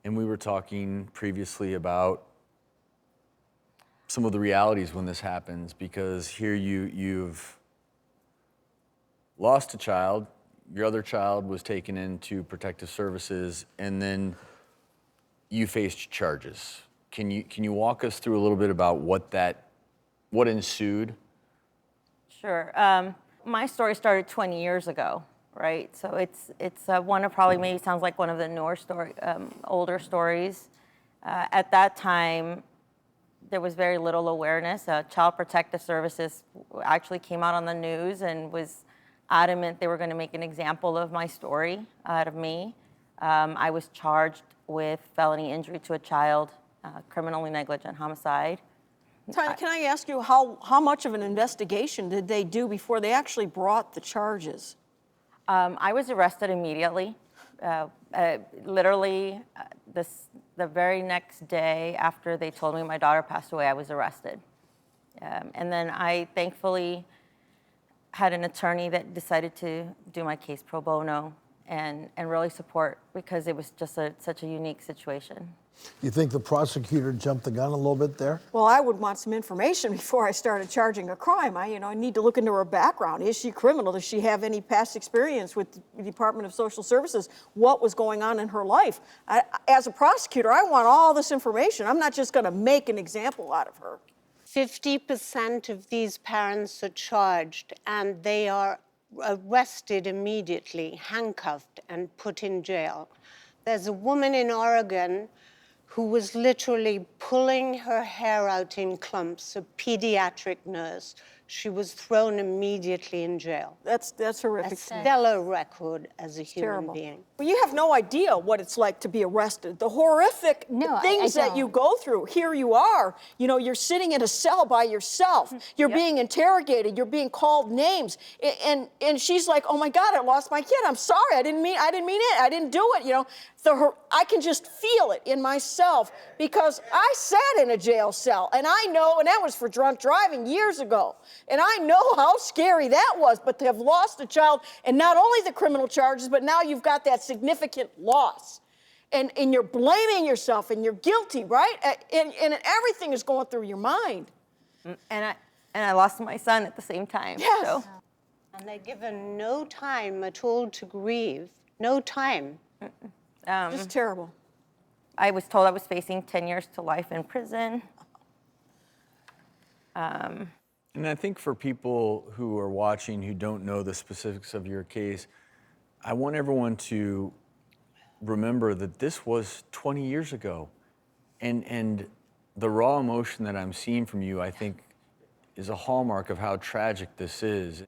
And we were talking previously about some of the realities when this happens, because here you've lost a child, your other child was taken into protective services, and then you faced charges. Can you walk us through a little bit about what ensued? Sure. My story started 20 years ago, right? So it's one of probably maybe sounds like one of the newer older stories. At that time, there was very little awareness. Child Protective Services actually came out on the news and was adamant they were going to make an example of my story out of me. I was charged with felony injury to a child, criminally negligent homicide. Tania, can I ask you how much of an investigation did they do before they actually brought the charges? I was arrested immediately. Literally, the very next day after they told me my daughter passed away, I was arrested. And then I thankfully had an attorney that decided to do my case pro bono and really support, because it was just such a unique situation. You think the prosecutor jumped the gun a little bit there? Well, I would want some information before I started charging a crime. I need to look into her background. Is she criminal? Does she have any past experience with the Department of Social Services? What was going on in her life? As a prosecutor, I want all this information. I'm not just going to make an example out of her. 50% of these parents are charged, and they are arrested immediately, handcuffed, and put in jail. There's a woman in Oregon who was literally pulling her hair out in clumps, a pediatric nurse. She was thrown immediately in jail. That's horrific. A stellar record as a human being. Well, you have no idea what it's like to be arrested. The horrific things that you go through. Here you are, you're sitting in a cell by yourself. You're being interrogated. You're being called names. And she's like, oh my God, I lost my kid. I'm sorry. I didn't mean it. I didn't do it. I can just feel it in myself, because I sat in a jail cell, and I know, and that was for drunk driving years ago. And I know how scary that was, but to have lost a child, and not only the criminal charges, but now you've got that significant loss. And you're blaming yourself, and you're guilty, right? And everything is going through your mind. And I lost my son at the same time. Yes. So. And they're given no time at all to grieve. No time. Just terrible. I was told I was facing 10 years to life in prison. And I think for people who are watching who don't know the specifics of your case, I want everyone to remember that this was 20 years ago. And the raw emotion that I'm seeing from you, I think, is a hallmark of how tragic this is.